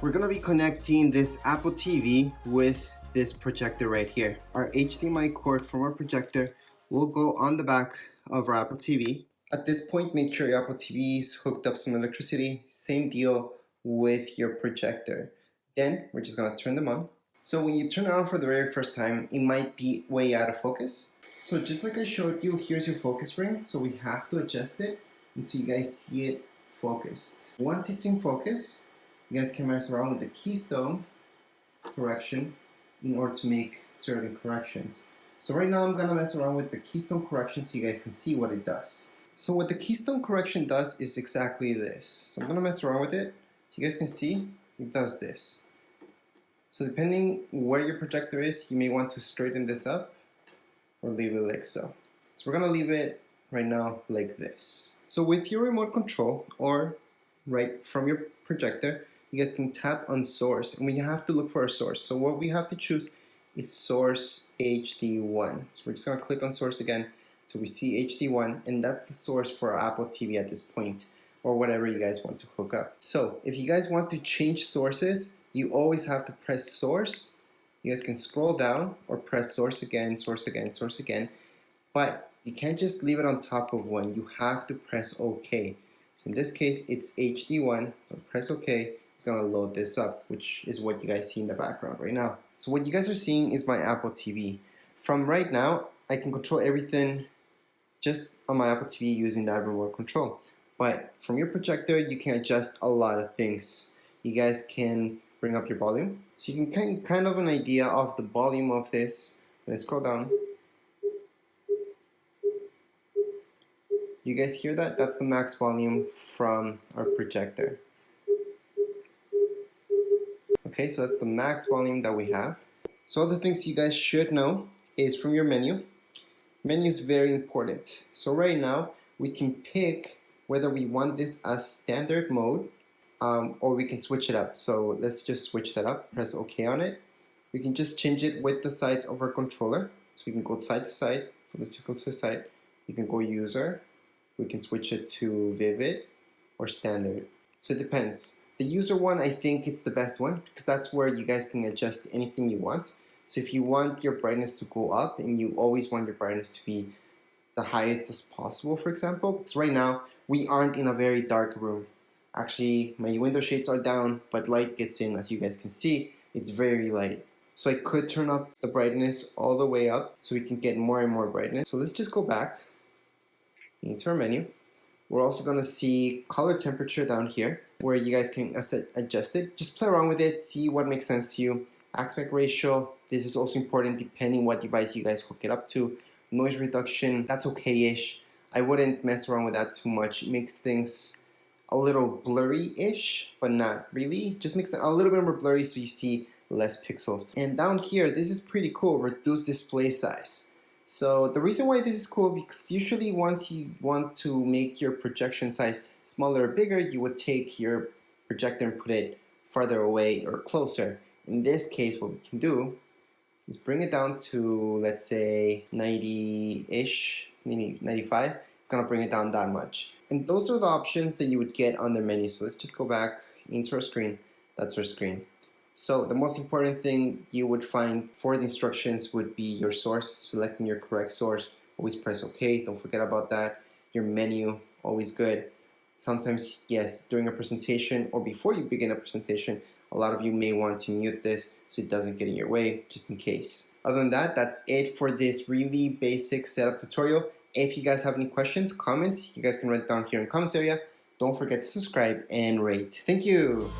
We're gonna be connecting this Apple TV with this projector right here. Our HDMI cord from our projector will go on the back of our Apple TV. At this point, make sure your Apple TV is hooked up some electricity. Same deal with your projector. Then we're just gonna turn them on. So when you turn it on for the very first time, it might be way out of focus. So just like I showed you, here's your focus ring. So we have to adjust it until you guys see it focused. Once it's in focus, you guys can mess around with the Keystone Correction in order to make certain corrections. So right now I'm gonna mess around with the Keystone Correction so you guys can see what it does. So what the Keystone Correction does is exactly this. So I'm gonna mess around with it so you guys can see it does this. So depending where your projector is, you may want to straighten this up or leave it like so. So we're gonna leave it right now like this. So with your remote control or right from your projector, you guys can tap on source, and we have to look for a source. So what we have to choose is source HD1. So we're just gonna click on source again so we see HD1, and that's the source for our Apple TV at this point, or whatever you guys want to hook up. So if you guys want to change sources, you always have to press source. You guys can scroll down or press source again, source again, source again, but you can't just leave it on top of one. You have to press OK. So in this case, it's HD1. So press OK. It's gonna load this up, which is what you guys see in the background right now. So what you guys are seeing is my Apple TV. From right now, I can control everything just on my Apple TV using that remote control. But from your projector, you can adjust a lot of things. You guys can bring up your volume. So you can get kind of an idea of the volume of this. Let's scroll down. You guys hear that? That's the max volume from our projector. Okay, so that's the max volume that we have. So other things you guys should know is from your menu. Menu is very important. So right now, we can pick whether we want this as standard mode or we can switch it up. So let's just switch that up, press OK on it. We can just change it with the sides of our controller. So we can go side to side. So let's just go to the side. You can go user. We can switch it to vivid or standard. So it depends. The user one, I think it's the best one because that's where you guys can adjust anything you want. So if you want your brightness to go up and you always want your brightness to be the highest as possible, for example. So right now, we aren't in a very dark room. Actually, my window shades are down, but light gets in. As you guys can see, it's very light. So I could turn up the brightness all the way up so we can get more and more brightness. So let's just go back into our menu. We're also gonna see color temperature down here where you guys can adjust it. Just play around with it, see what makes sense to you. Aspect ratio, this is also important depending what device you guys hook it up to. Noise reduction, that's okay-ish. I wouldn't mess around with that too much. It makes things a little blurry-ish, but not really. Just makes it a little bit more blurry so you see less pixels. And down here, this is pretty cool, reduce display size. So the reason why this is cool, because usually once you want to make your projection size smaller or bigger, you would take your projector and put it farther away or closer. In this case, what we can do is bring it down to, let's say, 90-ish, 95. It's gonna bring it down that much. And those are the options that you would get on the menu. So let's just go back into our screen. That's our screen. So the most important thing you would find for the instructions would be your source, selecting your correct source. Always press OK, don't forget about that. Your menu, always good. Sometimes, yes, during a presentation or before you begin a presentation, a lot of you may want to mute this so it doesn't get in your way, just in case. Other than that, that's it for this really basic setup tutorial. If you guys have any questions, comments, you guys can write down here in the comments area. Don't forget to subscribe and rate. Thank you.